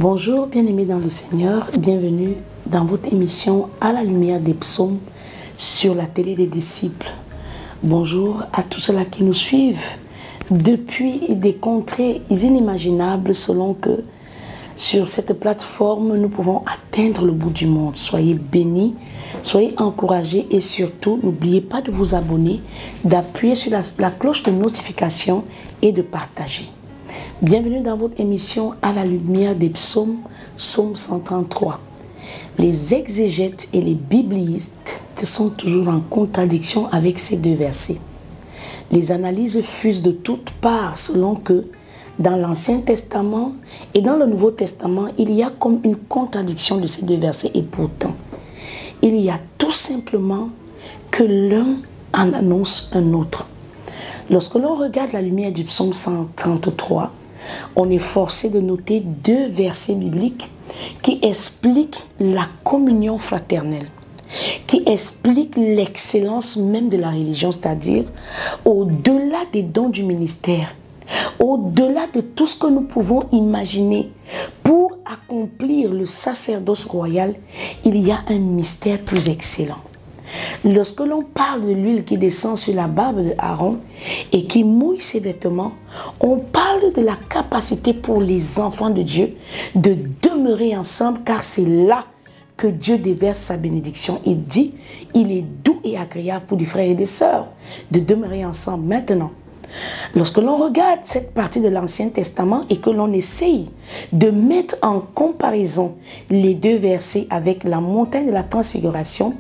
Bonjour, bien-aimés dans le Seigneur, bienvenue dans votre émission À la lumière des psaumes sur la télé des disciples. Bonjour à tous ceux-là qui nous suivent depuis des contrées inimaginables selon que sur cette plateforme nous pouvons atteindre le bout du monde. Soyez bénis, soyez encouragés et surtout n'oubliez pas de vous abonner, d'appuyer sur la cloche de notification et de partager. Bienvenue dans votre émission À la lumière des psaumes, psaume 133. Les exégètes et les biblistes sont toujours en contradiction avec ces deux versets. Les analyses fusent de toutes parts selon que dans l'Ancien Testament et dans le Nouveau Testament, il y a comme une contradiction de ces deux versets et pourtant, il y a tout simplement que l'un en annonce un autre. Lorsque l'on regarde la lumière du psaume 133, on est forcé de noter deux versets bibliques qui expliquent la communion fraternelle, qui expliquent l'excellence même de la religion, c'est-à-dire au-delà des dons du ministère, au-delà de tout ce que nous pouvons imaginer pour accomplir le sacerdoce royal, il y a un mystère plus excellent. Lorsque l'on parle de l'huile qui descend sur la barbe d'Aaron et qui mouille ses vêtements, on parle de la capacité pour les enfants de Dieu de demeurer ensemble, car c'est là que Dieu déverse sa bénédiction. Il dit, il est doux et agréable pour des frères et des sœurs de demeurer ensemble. Maintenant, lorsque l'on regarde cette partie de l'Ancien Testament et que l'on essaye de mettre en comparaison les deux versets avec la montagne de la transfiguration,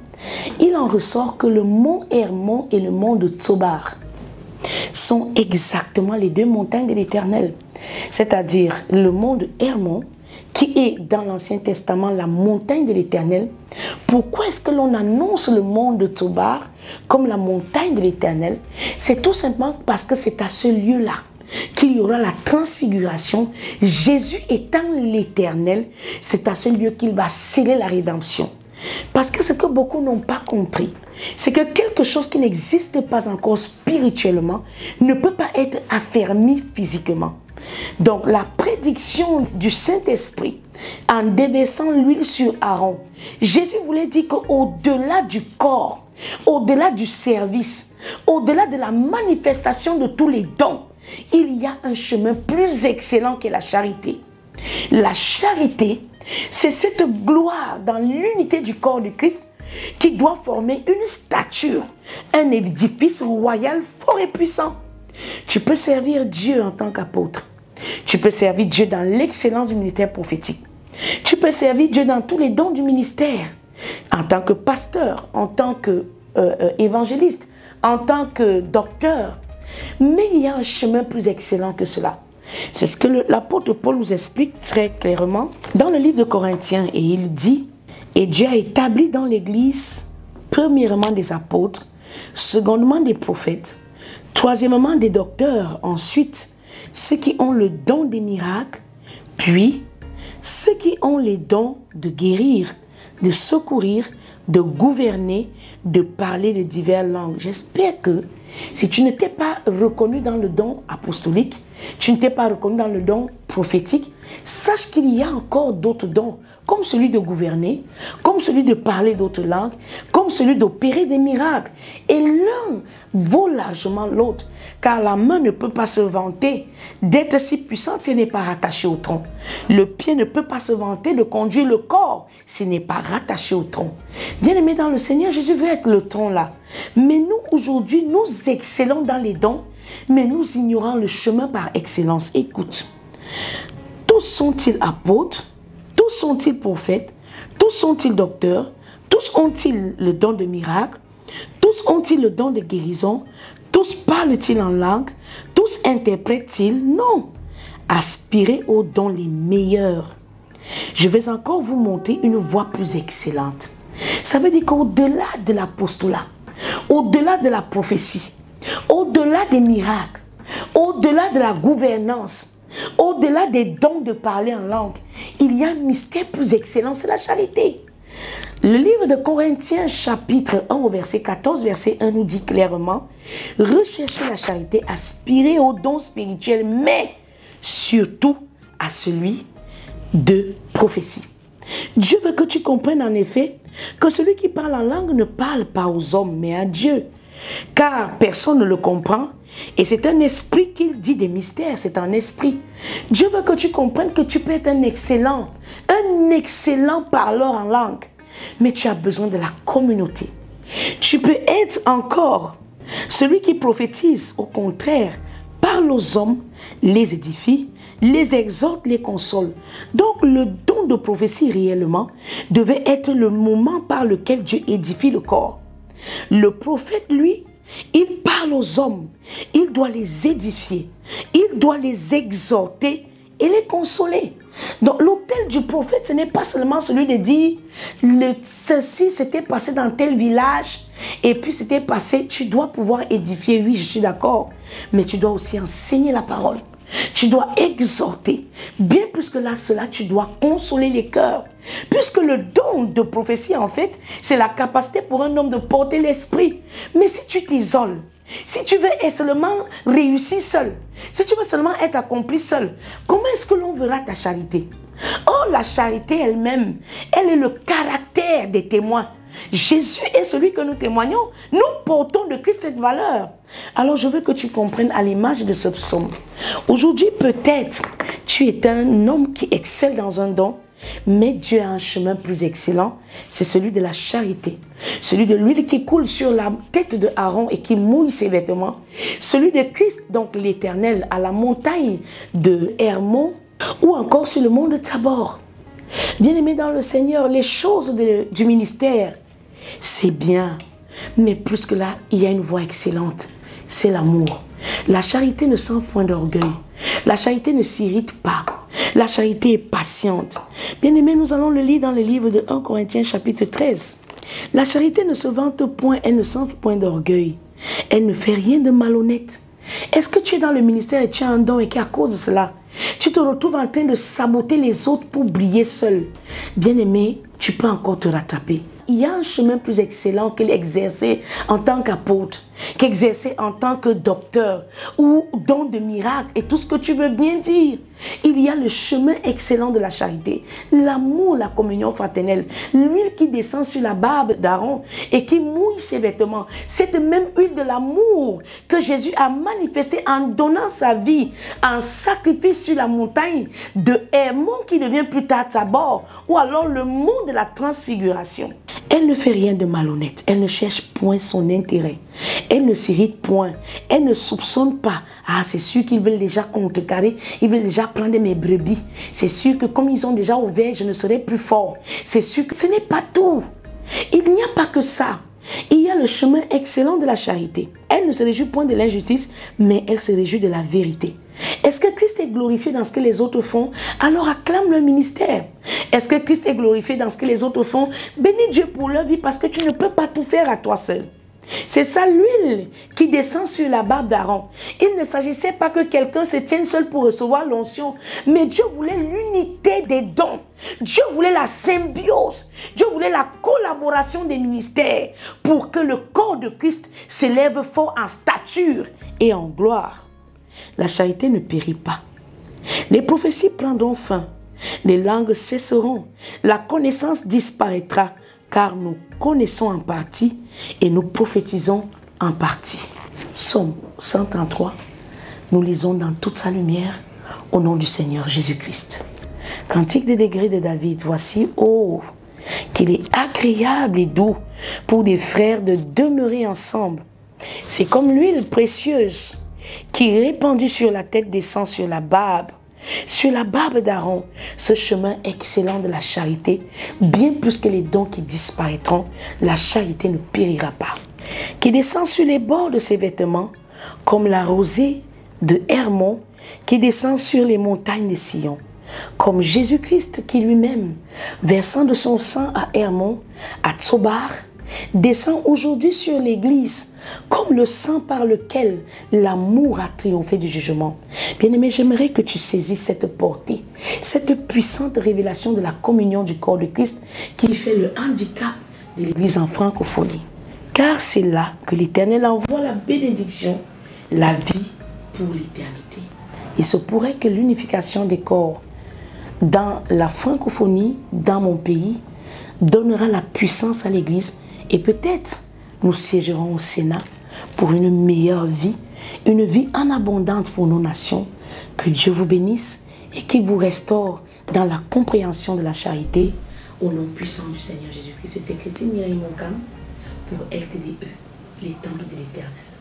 il en ressort que le mont Hermon et le mont de Tsobar sont exactement les deux montagnes de l'Éternel. C'est-à-dire le mont de Hermon, qui est dans l'Ancien Testament la montagne de l'Éternel. Pourquoi est-ce que l'on annonce le mont de Tsobar comme la montagne de l'Éternel? C'est tout simplement parce que c'est à ce lieu-là qu'il y aura la transfiguration. Jésus étant l'Éternel, c'est à ce lieu qu'il va sceller la rédemption. Parce que ce que beaucoup n'ont pas compris, c'est que quelque chose qui n'existe pas encore spirituellement ne peut pas être affermi physiquement. Donc la prédiction du Saint-Esprit en déversant l'huile sur Aaron, Jésus voulait dire qu'au-delà du corps, au-delà du service, au-delà de la manifestation de tous les dons, il y a un chemin plus excellent que la charité. La charité, c'est cette gloire dans l'unité du corps de Christ qui doit former une stature, un édifice royal fort et puissant. Tu peux servir Dieu en tant qu'apôtre. Tu peux servir Dieu dans l'excellence du ministère prophétique. Tu peux servir Dieu dans tous les dons du ministère. En tant que pasteur, en tant qu'évangéliste, en tant que docteur. Mais il y a un chemin plus excellent que cela. C'est ce que l'apôtre Paul nous explique très clairement dans le livre de Corinthiens. Et il dit, et Dieu a établi dans l'Église, premièrement des apôtres, secondement des prophètes, troisièmement des docteurs, ensuite ceux qui ont le don des miracles, puis ceux qui ont les dons de guérir, de secourir, de gouverner, de parler de diverses langues. J'espère que si tu ne t'es pas reconnu dans le don apostolique, tu ne t'es pas reconnu dans le don prophétique, sache qu'il y a encore d'autres dons, comme celui de gouverner, comme celui de parler d'autres langues, comme celui d'opérer des miracles. Et l'un vaut largement l'autre, car la main ne peut pas se vanter d'être si puissante si elle n'est pas rattachée au tronc. Le pied ne peut pas se vanter de conduire le corps s'il n'est pas rattaché au tronc. Bien-aimé dans le Seigneur, Jésus veut être le tronc là. Mais nous, aujourd'hui, nous excellons dans les dons, mais nous ignorons le chemin par excellence. Écoute, tous sont-ils apôtres? Tous sont-ils prophètes? Tous sont-ils docteurs? Tous ont-ils le don de miracle? Tous ont-ils le don de guérison? Tous parlent-ils en langue? Tous interprètent-ils? Non. Aspirez aux dons les meilleurs. Je vais encore vous montrer une voie plus excellente. Ça veut dire qu'au-delà de l'apostolat, au-delà de la prophétie, au-delà des miracles, au-delà de la gouvernance, au-delà des dons de parler en langue, il y a un mystère plus excellent, c'est la charité. Le livre de Corinthiens chapitre 1 au verset 14, verset 1 nous dit clairement: recherchez la charité, aspirez aux dons spirituels, mais surtout à celui de prophétie. Dieu veut que tu comprennes en effet que celui qui parle en langue ne parle pas aux hommes, mais à Dieu. Car personne ne le comprend. Et c'est un esprit qu'il dit des mystères, c'est un esprit. Dieu veut que tu comprennes que tu peux être un excellent parleur en langue. Mais tu as besoin de la communauté. Tu peux être encore celui qui prophétise, au contraire, parle aux hommes, les édifie, les exhorte, les console. Donc le don de prophétie réellement devait être le moment par lequel Dieu édifie le corps. Le prophète, lui, il parle aux hommes, il doit les édifier, il doit les exhorter et les consoler. Donc l'autel du prophète, ce n'est pas seulement celui de dire ceci s'était passé dans tel village et puis c'était passé. Tu dois pouvoir édifier, oui, je suis d'accord, mais tu dois aussi enseigner la parole. Tu dois exhorter. Bien plus que là, cela, tu dois consoler les cœurs. Puisque le don de prophétie, en fait, c'est la capacité pour un homme de porter l'esprit. Mais si tu t'isoles, si tu veux seulement réussir seul, si tu veux seulement être accompli seul, comment est-ce que l'on verra ta charité? Oh, la charité elle-même, elle est le caractère des témoins. Jésus est celui que nous témoignons. Nous portons de Christ cette valeur. Alors je veux que tu comprennes à l'image de ce psaume. Aujourd'hui peut-être tu es un homme qui excelle dans un don, mais Dieu a un chemin plus excellent. C'est celui de la charité. Celui de l'huile qui coule sur la tête de Aaron et qui mouille ses vêtements. Celui de Christ, donc l'Éternel, à la montagne de Hermon ou encore sur le mont de Tabor. Bien-aimés dans le Seigneur, les choses du ministère, c'est bien. Mais plus que là, il y a une voie excellente. C'est l'amour. La charité ne sent point d'orgueil. La charité ne s'irrite pas. La charité est patiente. Bien-aimés, nous allons le lire dans le livre de 1 Corinthiens chapitre 13. La charité ne se vante point, elle ne sent point d'orgueil. Elle ne fait rien de malhonnête. Est-ce que tu es dans le ministère et tu as un don et qu'à cause de cela, tu te retrouves en train de saboter les autres pour briller seul? Bien-aimé, tu peux encore te rattraper. Il y a un chemin plus excellent que l'exercer en tant qu'apôtre, qu'exercer en tant que docteur ou don de miracle et tout ce que tu veux bien dire. Il y a le chemin excellent de la charité, l'amour, la communion fraternelle, l'huile qui descend sur la barbe d'Aaron et qui mouille ses vêtements. Cette même huile de l'amour que Jésus a manifestée en donnant sa vie en sacrifice sur la montagne de Hermon qui devient plus tard Tabor, ou alors le mont de la transfiguration. Elle ne fait rien de malhonnête, elle ne cherche point son intérêt, elle ne s'irrite point, elle ne soupçonne pas. Ah, c'est sûr qu'ils veulent déjà contrecarrer, ils veulent déjà prendre mes brebis. C'est sûr que comme ils ont déjà ouvert, je ne serai plus fort. C'est sûr que ce n'est pas tout. Il n'y a pas que ça. Il y a le chemin excellent de la charité. Elle ne se réjouit point de l'injustice, mais elle se réjouit de la vérité. Est-ce que Christ est glorifié dans ce que les autres font? Alors acclame le ministère. Est-ce que Christ est glorifié dans ce que les autres font? Bénis Dieu pour leur vie parce que tu ne peux pas tout faire à toi seul. C'est ça l'huile qui descend sur la barbe d'Aaron. Il ne s'agissait pas que quelqu'un se tienne seul pour recevoir l'onction, mais Dieu voulait l'unité des dons. Dieu voulait la symbiose. Dieu voulait la collaboration des ministères pour que le corps de Christ s'élève fort en stature et en gloire. La charité ne périt pas. Les prophéties prendront fin. Les langues cesseront. La connaissance disparaîtra. Car nous connaissons en partie et nous prophétisons en partie. Psaume 133, nous lisons dans toute sa lumière au nom du Seigneur Jésus-Christ. Cantique des degrés de David, voici, oh, qu'il est agréable et doux pour des frères de demeurer ensemble. C'est comme l'huile précieuse qui répandue sur la tête descend sur la barbe. Sur la barbe d'Aaron, ce chemin excellent de la charité, bien plus que les dons qui disparaîtront, la charité ne périra pas. Qui descend sur les bords de ses vêtements, comme la rosée de Hermon, qui descend sur les montagnes de Sion. Comme Jésus-Christ qui lui-même, versant de son sang à Hermon, à Tsobar, descend aujourd'hui sur l'Église, comme le sang par lequel l'amour a triomphé du jugement. Bien-aimé, j'aimerais que tu saisisses cette portée, cette puissante révélation de la communion du corps de Christ qui fait le handicap de l'Église en francophonie. Car c'est là que l'Éternel envoie la bénédiction, la vie pour l'éternité. Il se pourrait que l'unification des corps dans la francophonie, dans mon pays, donnera la puissance à l'Église et peut-être nous siégerons au Sénat pour une meilleure vie, une vie en abondance pour nos nations. Que Dieu vous bénisse et qu'il vous restaure dans la compréhension de la charité. Au nom puissant du Seigneur Jésus-Christ, c'était Christine Mireille Moncam pour LTDE, les temples de l'Éternel.